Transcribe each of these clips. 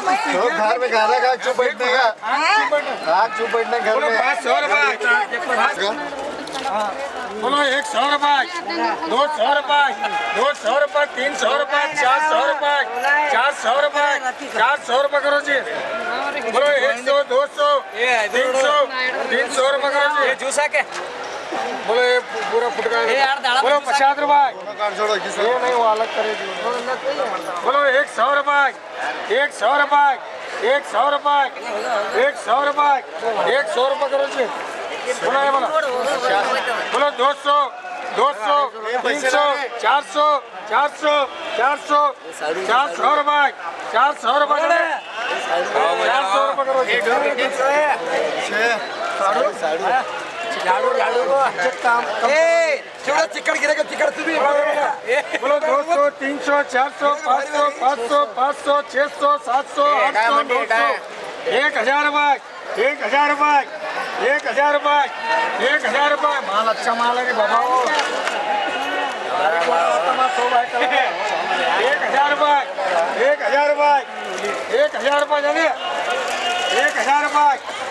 तो घर में खाना खा चुप बैठने का चुप बैठने घर में 500 रुपए बोलो 100 रुपए 200 रुपए 200 रुपए 300 रुपए 400 रुपए 400 रुपए 400 रुपए करो जी बोलो 100 200 300 300 रुपए करो जी जूसा के बोलो ये पूरा फुटका बोलो 50 रुपए ये नहीं वो अलग करेगी बोलो 100 रुपए 100 रुपए 100 रुपए 100 रुपए 100 रुपए करो जी बोलो ये बोलो बोलो 200 200 300 400 400 400 400 रुपए 400 रुपए 400 रुपए करो जी चिकन गिरेगा चिकन तुम्ही बोलो 200 300 400 500 500 500 600 700 800 900 1000 रुपए 1000 रुपए 1000 रुपए 1000 रुपए माल अच्छा माल है बाबा 1000 रुपए 1000 रुपए 1000 रुपए जाने 1000 रुपए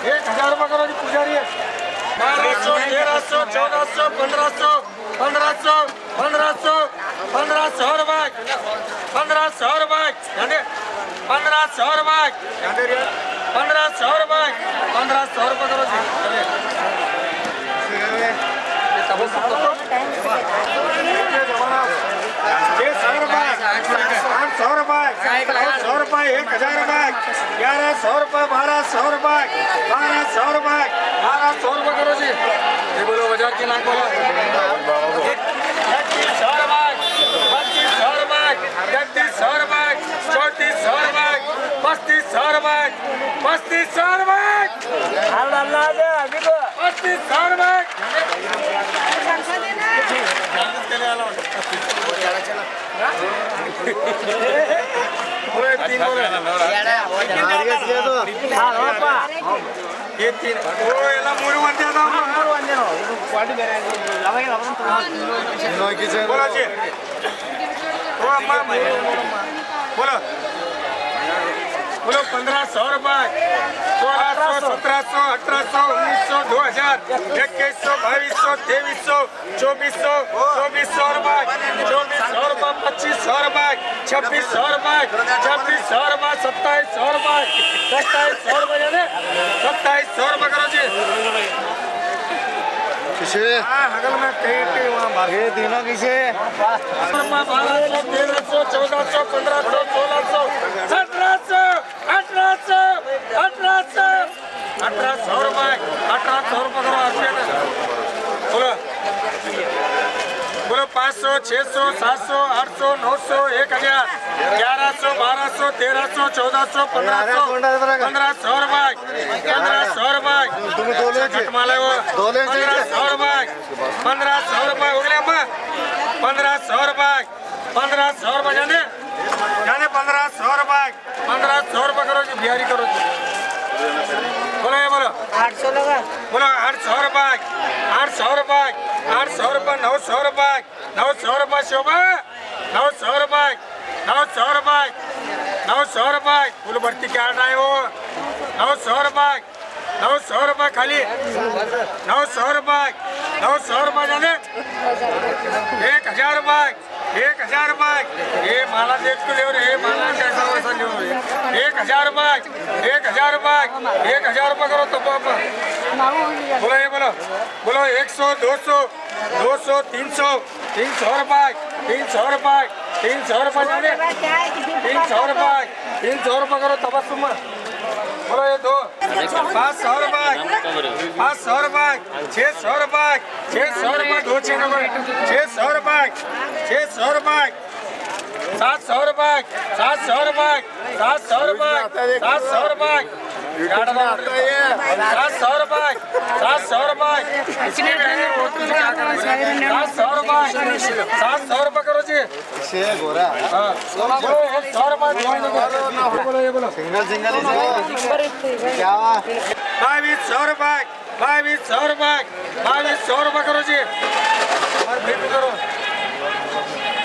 1000 रुपए करो जी पुजारी 1200 1300 1400 1500 1500 1500 1500 रुपए 1500 रुपए जाने 1500 रुपए जाने 1500 रुपए 1500 रुपए करो जी ये 100 रुपए 800 रुपए 900 रुपए 1000 रुपए 1100 रुपए 1200 रुपए 1200 रुपए 1200 रुपए करो जी ये बोलो बाजार की नाक बोलो 3100 रुपए 3200 रुपए 3300 रुपए 3400 रुपए 3500 रुपए 3500 रुपए 3500 रुपए तीन बोले ये तीन ओ ಎಲ್ಲ ಮೂರು ಒಂದೇ ಅದಾವ ಮೂರು ಒಂದೇ ಕ್ವಾಲಿಟಿ ಬೇರೆ ಅವಾಗ बोलो जी ओ अम्मा बोलो बोलो 1500 रुपए 1600 1700 1800 1900 2000 2100 2200 2300 2400 रुपए 2400 रुपए 2500 रुपए 2600 रुपए 2600 रुपए 2700 रुपए 2700 रुपए जाने 2700 रुपए करो जी किसे हगल में कहीं वहाँ ये तीनों किसे 1200 1300 1400 1500 1600 1700 1800 1800 1800 रुपए 1800 रुपए करो बोलो बोलो 500 600 700 800 900 1000 1100 1200 1300 1400 1500 1500 रुपए 1500 रुपए माला वो 1500 रुपए 1500 रुपए हो गए अम्मा 1500 रुपए 1500 रुपए जाने जाने 1500 रुपए 1500 रुपए करो जी बिहारी करो जी बोलो ये बोलो 800 लगा बोलो 800 रुपए 800 रुपए 800 रुपए 900 रुपए 900 रुपए शोभा 900 रुपए 900 रुपए 900 रुपए फुल भर्ती क्या है वो 900 रुपए 900 रुपए खाली 900 रुपए 900 रुपए जाने 1000 रुपए 1000 रुपए ये माला देख के ले रे माला कैसा वैसा ले 1000 रुपए 1000 रुपए 1000 रुपए करो तो पापा बोलो ये बोलो बोलो 100 200 200 300 300 रुपए 300 रुपए 300 रुपए जाने 300 रुपए 300 रुपए करो तबस्सुम बोलो ये दो 500 रुपए 500 रुपए 600 रुपए 600 रुपए 2 600 रुपए 600 रुपए 700 रुपए 700 रुपए 700 रुपए 700 रुपए 700 रुपए 700 रुपए 700 रुपए 700 रुपए करो जी किसे गोरा हाँ 100 रुपए बोलो ये बोलो सिंगल सिंगल क्या 2200 रुपए 2200 रुपए 2200 रुपए करो जी और फिर करो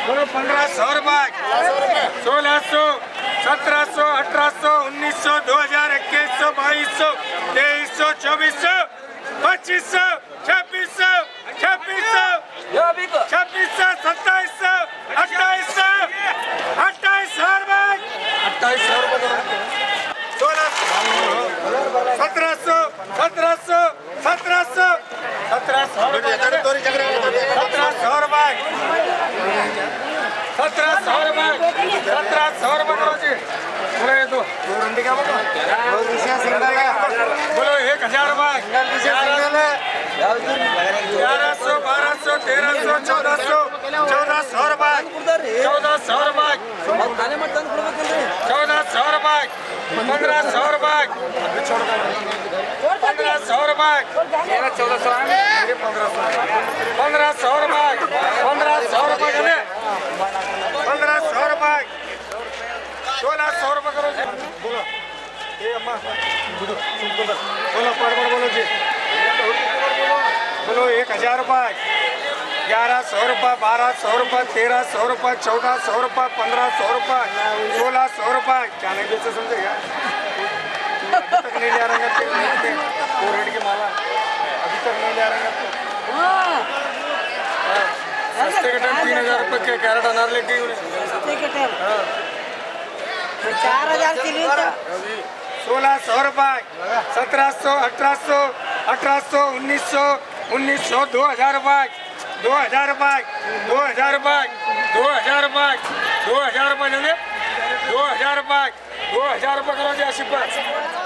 बोलो 1500 रुपए 1600 1700, 1800, 1900, 2000, 2100, 2200, 2300, 2400, 2500, 2600, 2600, 2600, 2700, 2800, 28,000 रुपये. 28,000 रुपये. 1700, 1700, 1700, 1700 रुपये. 1700 रुपये. 1700 रुपये. 1700 रुपये करो जी. बोलो ये दो. विषय सिंगल का. बोलो 1000 रुपये. विषय सिंगल है. 1100, 1200, 1300, 1400, 1400 रुपये. 1400 रुपये. 1400 रुपये. 1500 रुपये. 1500 रुपये. 1500 रुपये. 1500 रुपये झाले. 1500 रुपये. 1600 रुपये करो जी. बोलो हे अम्मा बोलो पडपड बोलो जी. बोलो 1000 रुपये. 1100 रुपये. 1200 रुपये. 1300 रुपये. 1400 रुपये. 1500 रुपये. 1600 रुपये. क्या नहीं बेचे समझेगा. अभी तक नहीं ले आ रहे हैं वो रेट की माला अभी तक नहीं ले आ रहे हैं. सस्ते के टाइम 3000 रुपये के कैरेट अनार लेके गई उन्हें. 4,000 की ली तो 1600 रुपये. 1700, 1800, 1800, 1900, 1900, 2000 रुपये. 2000 रुपये. 2000 रुपये. 2000 रुपये. 2000 रुपये देंगे. 2000 रुपये. 2000 रुपये करो जी. 80 रुपये.